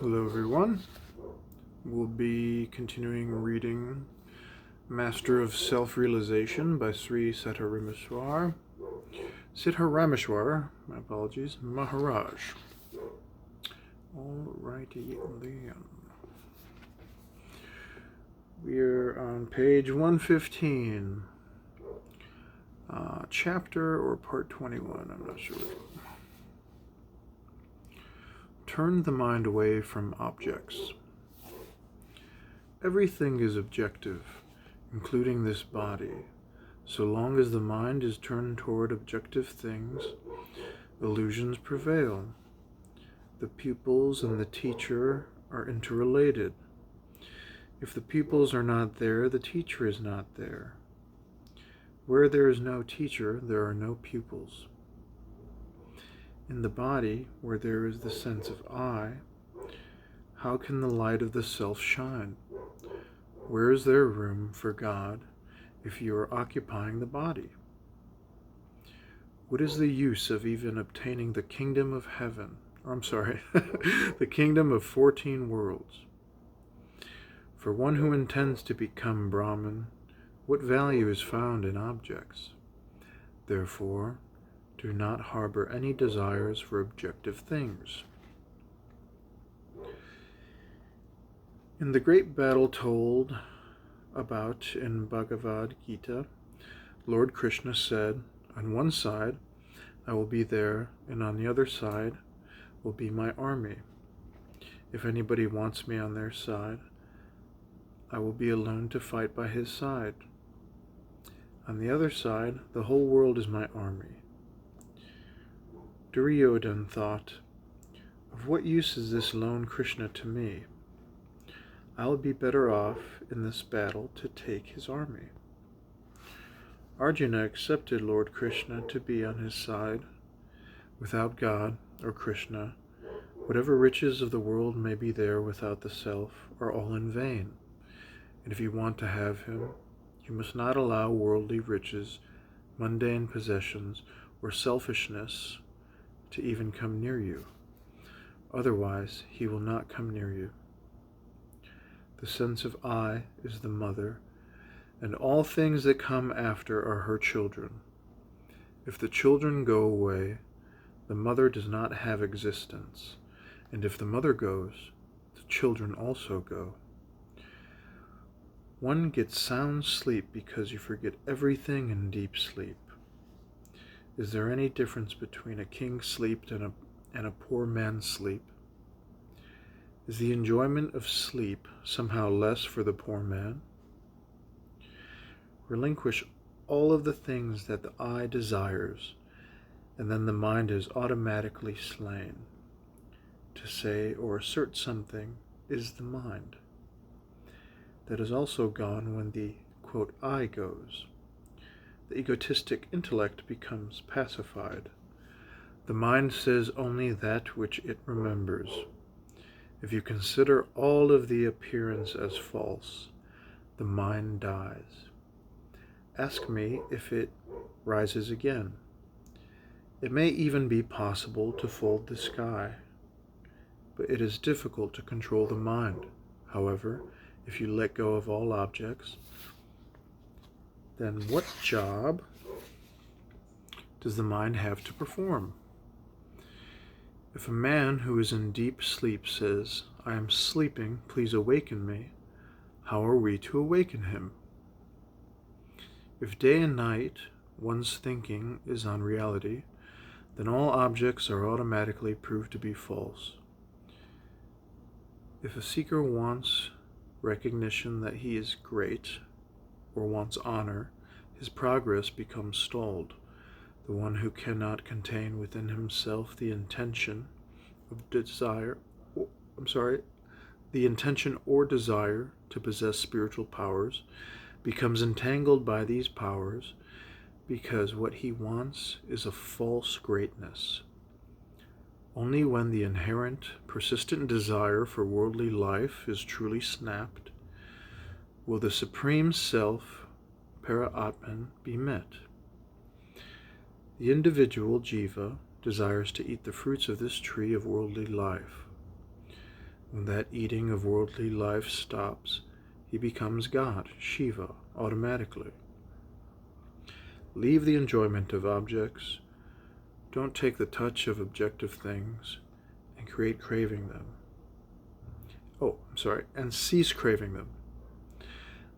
Hello everyone. We'll be continuing reading Master of Self-Realization by Sri Siddharameshwar. My apologies, Maharaj. Alrighty then. We're on page 115. Chapter or part 21, I'm not sure. Turn the mind away from objects. Everything is objective, including this body. So long as the mind is turned toward objective things, illusions prevail. The pupils and the teacher are interrelated. If the pupils are not there, the teacher is not there. Where there is no teacher, there are no pupils. In the body, where there is the sense of I, how can the light of the self shine? Where is there room for God if you are occupying the body? What is the use of even obtaining the kingdom of heaven? The kingdom of 14 worlds. For one who intends to become Brahman, what value is found in objects? Therefore, do not harbor any desires for objective things. In the great battle told about in Bhagavad Gita, Lord Krishna said, on one side, I will be there, and on the other side will be my army. If anybody wants me on their side, I will be alone to fight by his side. On the other side, the whole world is my army. Duryodhana thought, of what use is this lone Krishna to me? I will be better off in this battle to take his army. Arjuna accepted Lord Krishna to be on his side. Without God or Krishna, whatever riches of the world may be there without the self are all in vain. And if you want to have him, you must not allow worldly riches, mundane possessions, or selfishness to even come near you. Otherwise, he will not come near you. The sense of I is the mother, and all things that come after are her children. If the children go away, the mother does not have existence, and if the mother goes, the children also go. One gets sound sleep because you forget everything in deep sleep. Is there any difference between a king's sleep and a poor man's sleep? Is the enjoyment of sleep somehow less for the poor man? Relinquish all of the things that the eye desires, and then the mind is automatically slain. To say or assert something is the mind. That is also gone when the, quote, I goes. The egotistic intellect becomes pacified. The mind says only that which it remembers. If you consider all of the appearance as false, the mind dies. Ask me if it rises again. It may even be possible to fold the sky, but it is difficult to control the mind. However, if you let go of all objects, then what job does the mind have to perform? If a man who is in deep sleep says, I am sleeping, please awaken me, how are we to awaken him? If day and night one's thinking is on reality, then all objects are automatically proved to be false. If a seeker wants recognition that he is great, or wants honor, his progress becomes stalled. The one who cannot contain within himself the intention or desire to possess spiritual powers becomes entangled by these powers because what he wants is a false greatness. Only when the inherent, persistent desire for worldly life is truly snapped will the Supreme Self, Para-Atman, be met. The individual jiva desires to eat the fruits of this tree of worldly life. When that eating of worldly life stops, he becomes God, Shiva, automatically. Leave the enjoyment of objects. Don't take the touch of objective things and create craving them. And cease craving them.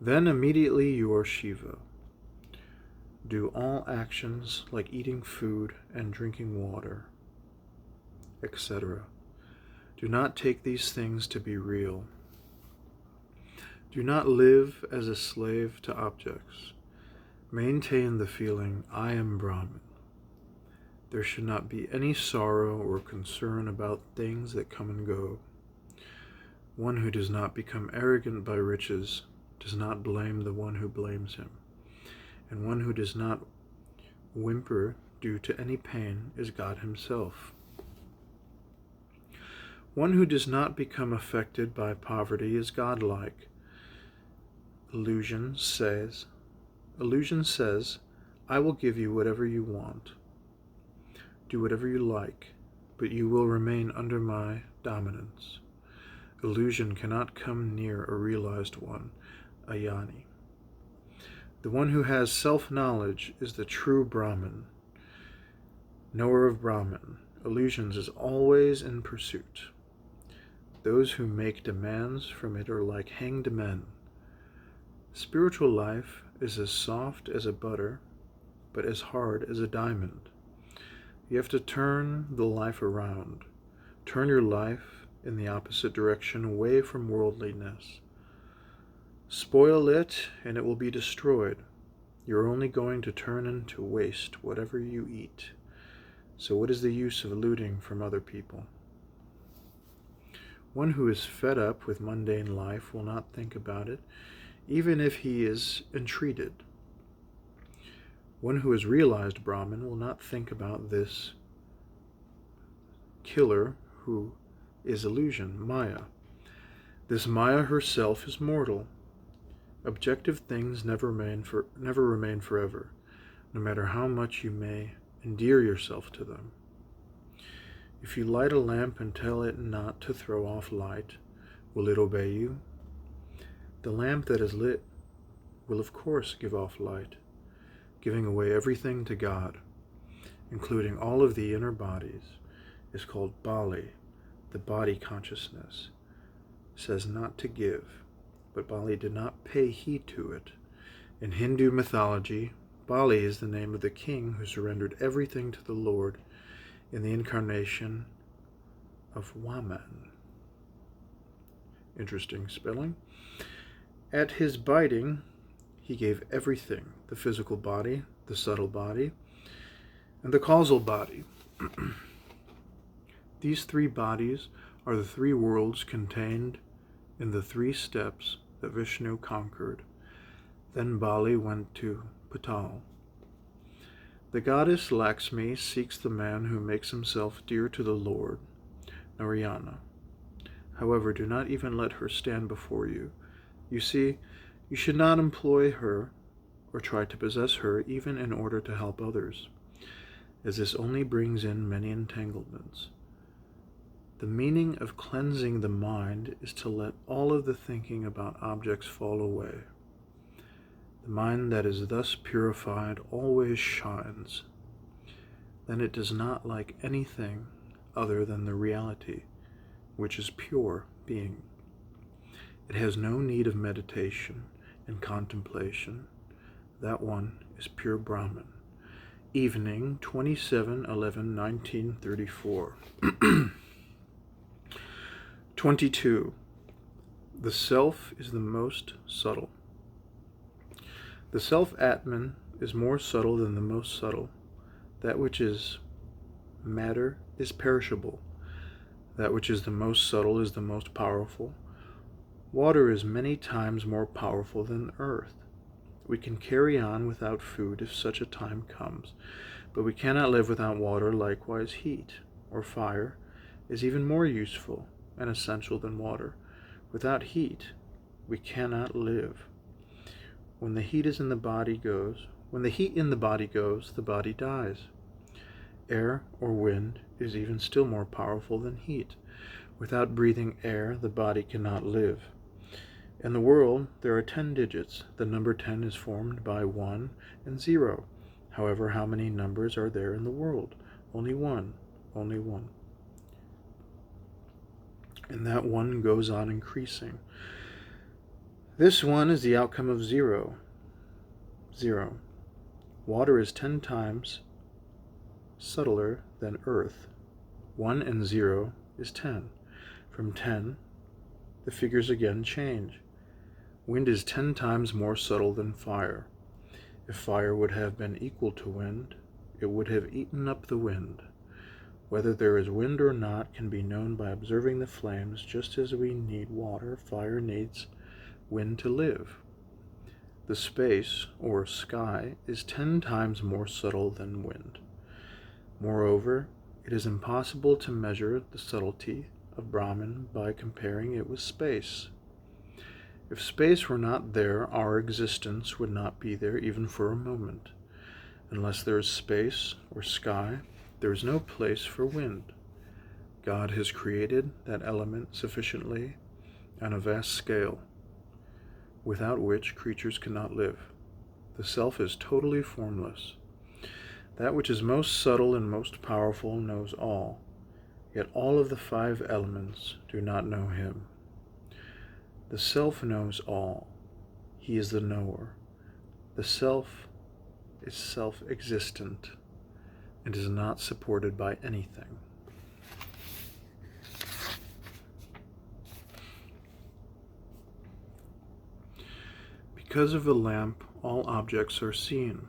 Then immediately you are Shiva. Do all actions like eating food and drinking water, etc. Do not take these things to be real. Do not live as a slave to objects. Maintain the feeling, I am Brahman. There should not be any sorrow or concern about things that come and go. One who does not become arrogant by riches does not blame the one who blames him. And one who does not whimper due to any pain is God himself. One who does not become affected by poverty is godlike. Illusion says, I will give you whatever you want. Do whatever you like, but you will remain under my dominance. Illusion cannot come near a realized one, a jnani. The one who has self-knowledge is the true Brahman, knower of Brahman. Illusions is always in pursuit. Those who make demands from it are like hanged men. Spiritual life is as soft as a butter, but as hard as a diamond. You have to turn the life around. Turn your life in the opposite direction, away from worldliness. Spoil it, and it will be destroyed. You're only going to turn into waste whatever you eat. So what is the use of looting from other people? One who is fed up with mundane life will not think about it, even if he is entreated. One who has realized Brahman will not think about this killer who is illusion, Maya. This Maya herself is mortal. Objective things never remain forever, no matter how much you may endear yourself to them. If you light a lamp and tell it not to throw off light, will it obey you? The lamp that is lit will of course give off light, giving away everything to God, including all of the inner bodies, is called Bali, the body consciousness. Says not to give, but Bali did not pay heed to it. In Hindu mythology, Bali is the name of the king who surrendered everything to the Lord in the incarnation of Waman. Interesting spelling. At his biting, he gave everything, the physical body, the subtle body, and the causal body. These three bodies are the three worlds contained in the 3 steps that Vishnu conquered. Then Bali went to Patal. The goddess Lakshmi seeks the man who makes himself dear to the Lord, Narayana. However, do not even let her stand before you. You see, you should not employ her or try to possess her even in order to help others, as this only brings in many entanglements. The meaning of cleansing the mind is to let all of the thinking about objects fall away. The mind that is thus purified always shines. Then it does not like anything other than the reality, which is pure being. It has no need of meditation and contemplation. That one is pure Brahman. Evening, 27/11/1934. 22. The self is the most subtle. The self-Atman is more subtle than the most subtle. That which is matter is perishable. That which is the most subtle is the most powerful. Water is many times more powerful than earth. We can carry on without food if such a time comes, but we cannot live without water. Likewise, heat or fire is even more useful and essential than water. Without heat, we cannot live. When the heat in the body goes, the body dies. Air or wind is even still more powerful than heat. Without breathing air, the body cannot live. In the world, there are 10 digits. The number 10 is formed by 1 and 0. However, how many numbers are there in the world? Only one. Only one. And that one goes on increasing. This one is the outcome of 0. 0. Water is 10 times subtler than earth. 1 and 0 is 10. From 10, the figures again change. Wind is 10 times more subtle than fire. If fire would have been equal to wind, it would have eaten up the wind. Whether there is wind or not can be known by observing the flames. Just as we need water, fire needs wind to live. The space, or sky, is 10 times more subtle than wind. Moreover, it is impossible to measure the subtlety of Brahman by comparing it with space. If space were not there, our existence would not be there even for a moment. Unless there is space or sky, there is no place for wind. God has created that element sufficiently on a vast scale, without which creatures cannot live. The self is totally formless. That which is most subtle and most powerful knows all, yet all of the 5 elements do not know him. The self knows all. He is the knower. The self is self-existent and is not supported by anything. Because of the lamp, all objects are seen.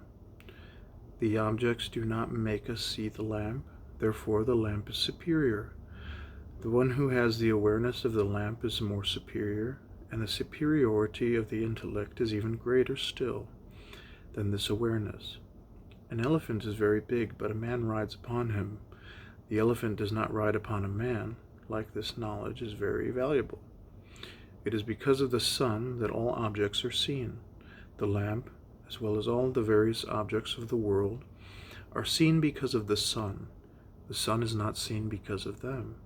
The objects do not make us see the lamp, therefore the lamp is superior. The one who has the awareness of the lamp is more superior, and the superiority of the intellect is even greater still than this awareness. An elephant is very big, but a man rides upon him. The elephant does not ride upon a man. Like this, knowledge is very valuable. It is because of the sun that all objects are seen. The lamp, as well as all the various objects of the world, are seen because of the sun. The sun is not seen because of them.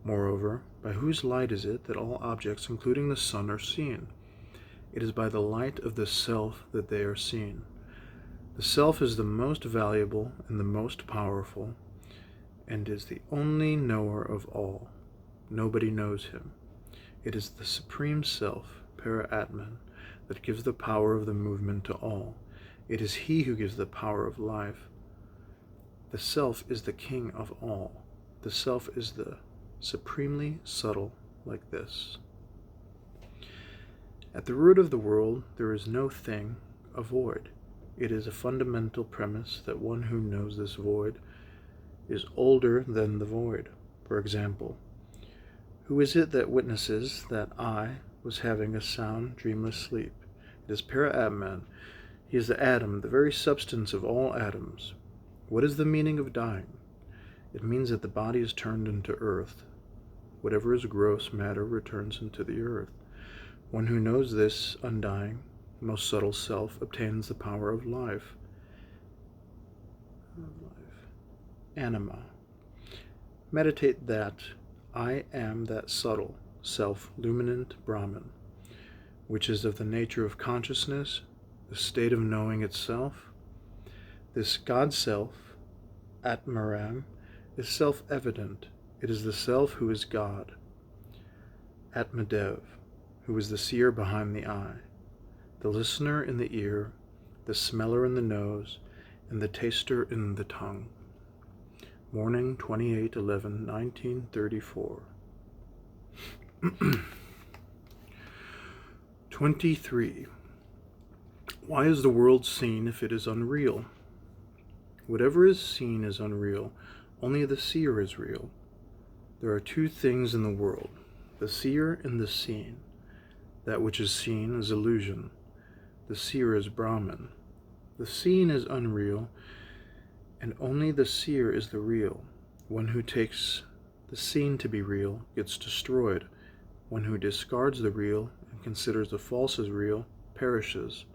Moreover, by whose light is it that all objects, including the sun, are seen? It is by the light of the self that they are seen. The self is the most valuable and the most powerful, and is the only knower of all. Nobody knows him. It is the Supreme Self, Prt16, that gives the power of the movement to all. It is he who gives the power of life. The self is the king of all. The self is the supremely subtle, like this. At the root of the world, there is no thing, a void. It is a fundamental premise that one who knows this void is older than the void. For example, who is it that witnesses that I was having a sound, dreamless sleep? It is Prt16. He is the atom, the very substance of all atoms. What is the meaning of dying? It means that the body is turned into earth. Whatever is gross matter returns into the earth. One who knows this undying, most subtle self obtains the power of life. Anima. Meditate that I am that subtle, self-luminant Brahman, which is of the nature of consciousness, the state of knowing itself. This God-self, Atmaram, is self-evident. It is the self who is God. Atmadev, who is the seer behind the eye, the listener in the ear, the smeller in the nose, and the taster in the tongue. Morning, 28/11/1934. 23. Why is the world seen if it is unreal? Whatever is seen is unreal. Only the seer is real. There are 2 things in the world, the seer and the seen. That which is seen is illusion. The seer is Brahman. The seen is unreal, and only the seer is the real. One who takes the seen to be real gets destroyed. One who discards the real and considers the false as real perishes.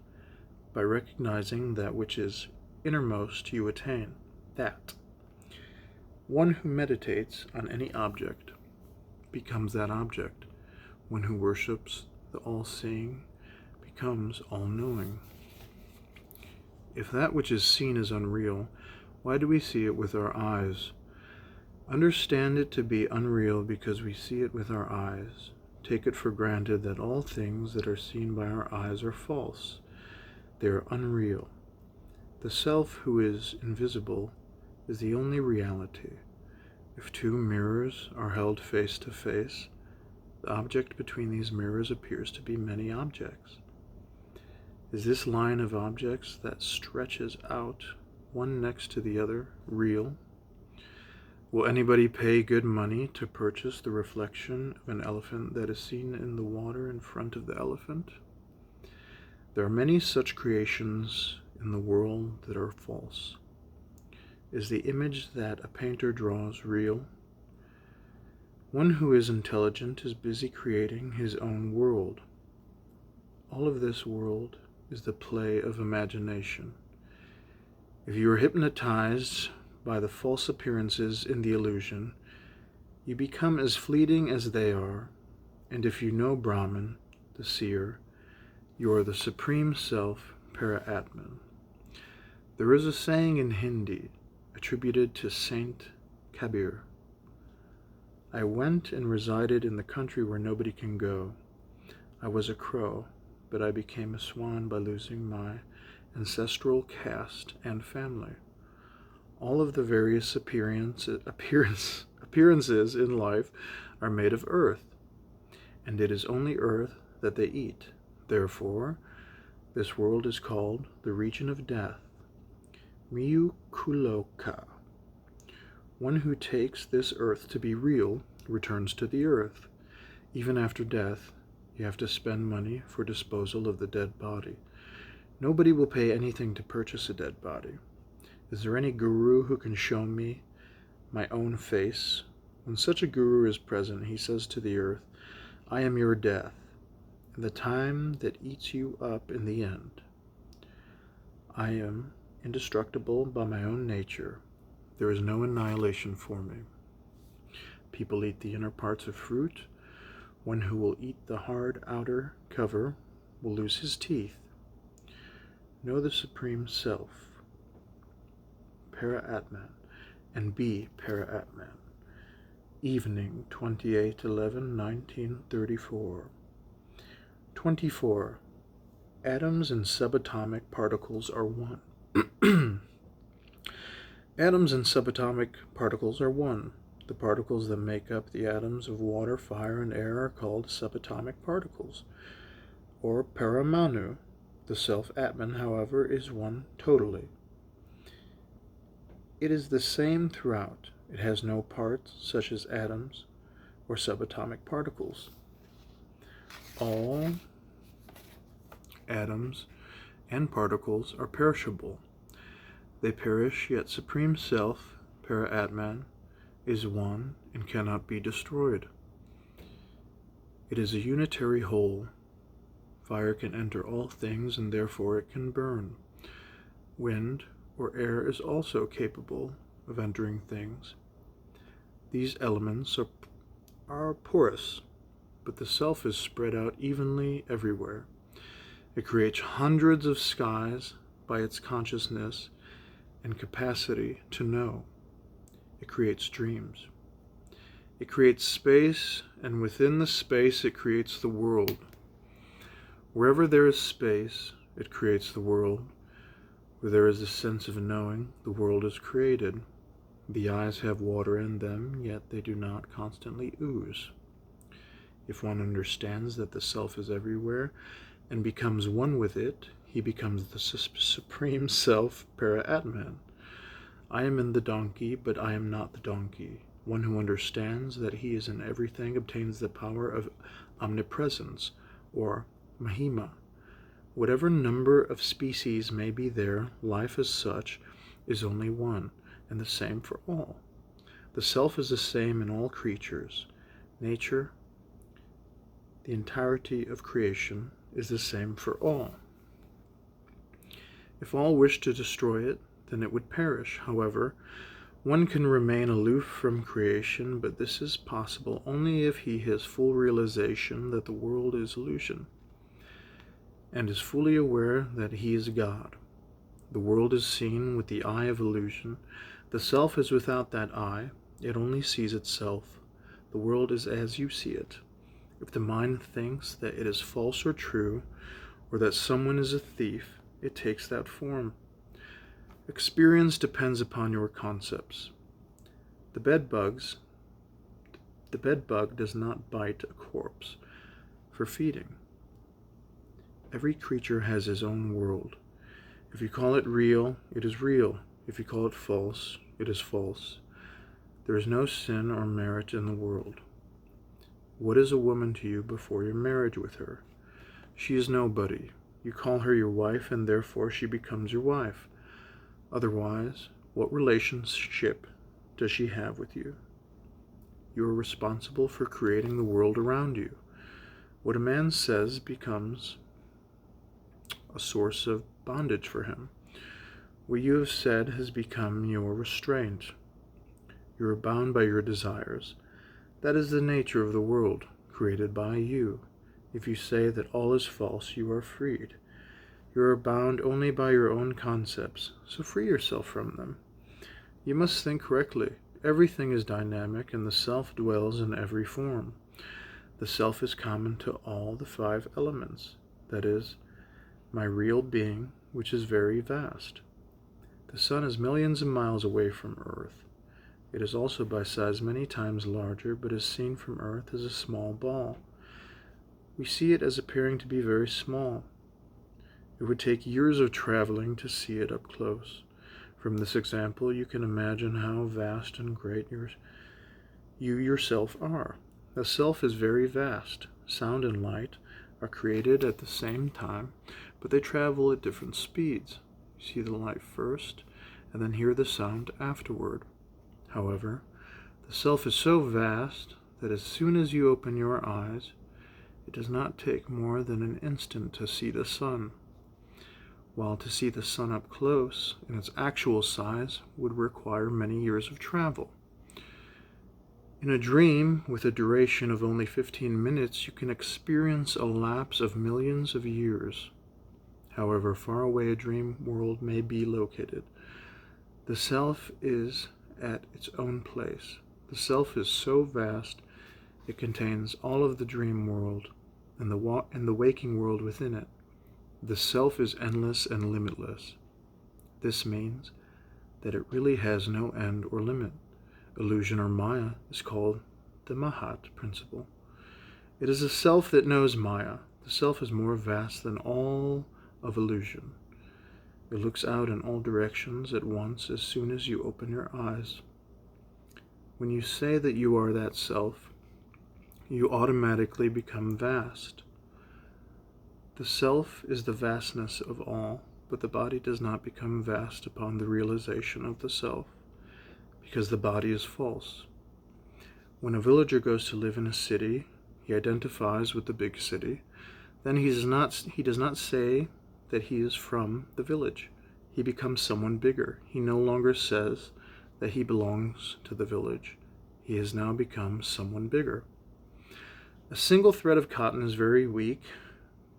By recognizing that which is innermost, you attain that. One who meditates on any object becomes that object. One who worships the all-seeing becomes all-knowing. If that which is seen is unreal, why do we see it with our eyes? Understand it to be unreal because we see it with our eyes. Take it for granted that all things that are seen by our eyes are false. They are unreal. The self who is invisible is the only reality. If two mirrors are held face to face, the object between these mirrors appears to be many objects. Is this line of objects that stretches out, one next to the other, real? Will anybody pay good money to purchase the reflection of an elephant that is seen in the water in front of the elephant? There are many such creations in the world that are false. Is the image that a painter draws real? One who is intelligent is busy creating his own world. All of this world is the play of imagination. If you are hypnotized by the false appearances in the illusion, you become as fleeting as they are, and if you know Brahman, the seer, you are the Supreme Self, Para-Atman. There is a saying in Hindi, attributed to Saint Kabir. I went and resided in the country where nobody can go. I was a crow, but I became a swan by losing my ancestral caste and family. All of the various appearances in life are made of earth, and it is only earth that they eat. Therefore, this world is called the region of death, Miyukuloka. One who takes this earth to be real returns to the earth. Even after death, you have to spend money for disposal of the dead body. Nobody will pay anything to purchase a dead body. Is there any guru who can show me my own face? When such a guru is present, he says to the earth, I am your death, and the time that eats you up in the end. I am indestructible by my own nature. There is no annihilation for me. People eat the inner parts of fruit. One who will eat the hard outer cover will lose his teeth. Know the Supreme Self, Para-Atman, and be Para-Atman. Evening, 28/11/1934. 24. Atoms and subatomic particles are one. Atoms and subatomic particles are one. The particles that make up the atoms of water, fire, and air are called subatomic particles, or paramanu. The self-Atman, however, is one totally. It is the same throughout. It has no parts, such as atoms or subatomic particles. All atoms and particles are perishable. They perish, yet Supreme Self, Para-Atman, is one and cannot be destroyed. It is a unitary whole. Fire can enter all things, and therefore it can burn. Wind or air is also capable of entering things. These elements are porous, but the self is spread out evenly everywhere. It creates hundreds of skies by its consciousness and capacity to know. It creates dreams. It creates space, and within the space it creates the world. Wherever there is space, it creates the world. Where there is a sense of knowing, the world is created. The eyes have water in them, yet they do not constantly ooze. If one understands that the self is everywhere and becomes one with it, he becomes the Supreme Self, Para-Atman. I am in the donkey, but I am not the donkey. One who understands that he is in everything obtains the power of omnipresence, or Mahima. Whatever number of species may be there, life as such is only one, and the same for all. The self is the same in all creatures. Nature, the entirety of creation, is the same for all. If all wished to destroy it, then it would perish. However, One can remain aloof from creation, but this is possible only if he has full realization that the world is illusion, and is fully aware that he is God. The world is seen with the eye of illusion. The self is without that eye. It only sees itself. The world is as you see it. If the mind thinks that it is false or true, or that someone is a thief, it takes that form. Experience depends upon your concepts. The bedbug does not bite a corpse for feeding. Every creature has his own world. If you call it real, it is real. If you call it false, it is false. There is no sin or merit in the world. What is a woman to you before your marriage with her? She is nobody. You call her your wife, and therefore she becomes your wife. Otherwise, what relationship does she have with you? You are responsible for creating the world around you. What a man says becomes a source of bondage for him. What you have said has become your restraint. You are bound by your desires. That is the nature of the world, created by you. If you say that all is false, you are freed. You are bound only by your own concepts, so free yourself from them. You must think correctly. Everything is dynamic, and the self dwells in every form. The self is common to all the 5 elements, that is, my real being, which is very vast. The sun is millions of miles away from Earth. It is also by size many times larger, but is seen from Earth as a small ball. We see it as appearing to be very small. It would take years of traveling to see it up close. From this example, you can imagine how vast and great you yourself are. The self is very vast. Sound and light are created at the same time, but they travel at different speeds. You see the light first, and then hear the sound afterward. However, the self is so vast that as soon as you open your eyes, it does not take more than an instant to see the sun, while to see the sun up close in its actual size would require many years of travel. In a dream with a duration of only 15 minutes, you can experience a lapse of millions of years. However far away a dream world may be located, the self is at its own place. The self is so vast, it contains all of the dream world and the waking world within it. The self is endless and limitless. This means that it really has no end or limit. Illusion or Maya is called the Mahat principle. It is a self that knows Maya. The self is more vast than all of illusion. It looks out in all directions at once as soon as you open your eyes. When you say that you are that self, you automatically become vast. The self is the vastness of all, but the body does not become vast upon the realization of the self, because the body is false. When a villager goes to live in a city, he identifies with the big city. Then he does not say that he is from the village. He becomes someone bigger. He no longer says that he belongs to the village. He has now become someone bigger. A single thread of cotton is very weak,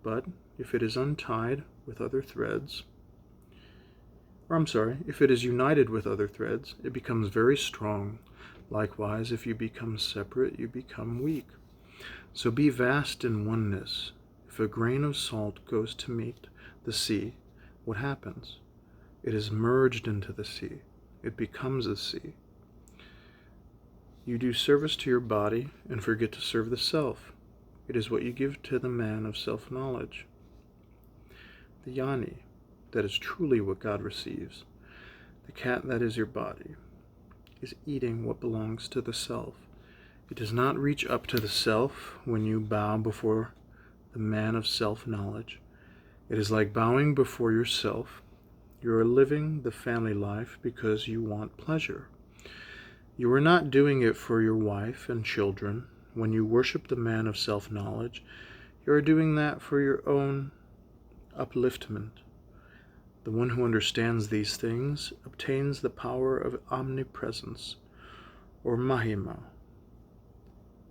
but if it is untied with other threads, if it is united with other threads, it becomes very strong. Likewise, if you become separate, you become weak. So be vast in oneness. If a grain of salt goes to meet the sea, what happens? It is merged into the sea. It becomes a sea. You do service to your body and forget to serve the self. It is what you give to the man of self-knowledge. The yoni, that is truly what God receives. The cat that is your body is eating what belongs to the self. It does not reach up to the self when you bow before the man of self-knowledge. It is like bowing before yourself. You are living the family life because you want pleasure. You are not doing it for your wife and children. When you worship the man of self-knowledge, you are doing that for your own upliftment. The one who understands these things obtains the power of omnipresence, or Mahima.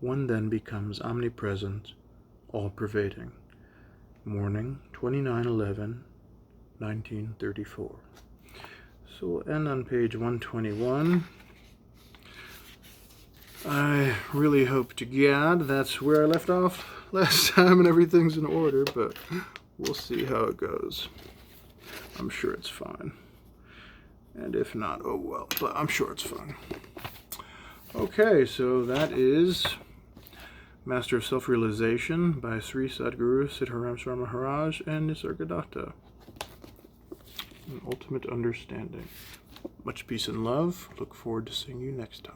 One then becomes omnipresent, all-pervading. Morning, 29/11/1934. So we'll end on page 121. I really hope to God that's where I left off last time and everything's in order, but we'll see how it goes. I'm sure it's fine. And if not, oh well, but I'm sure it's fine. Okay, so that is Master of Self-Realization by Sri Sadguru Siddharameshwar Maharaj and Nisargadatta. An ultimate understanding. Much peace and love. Look forward to seeing you next time.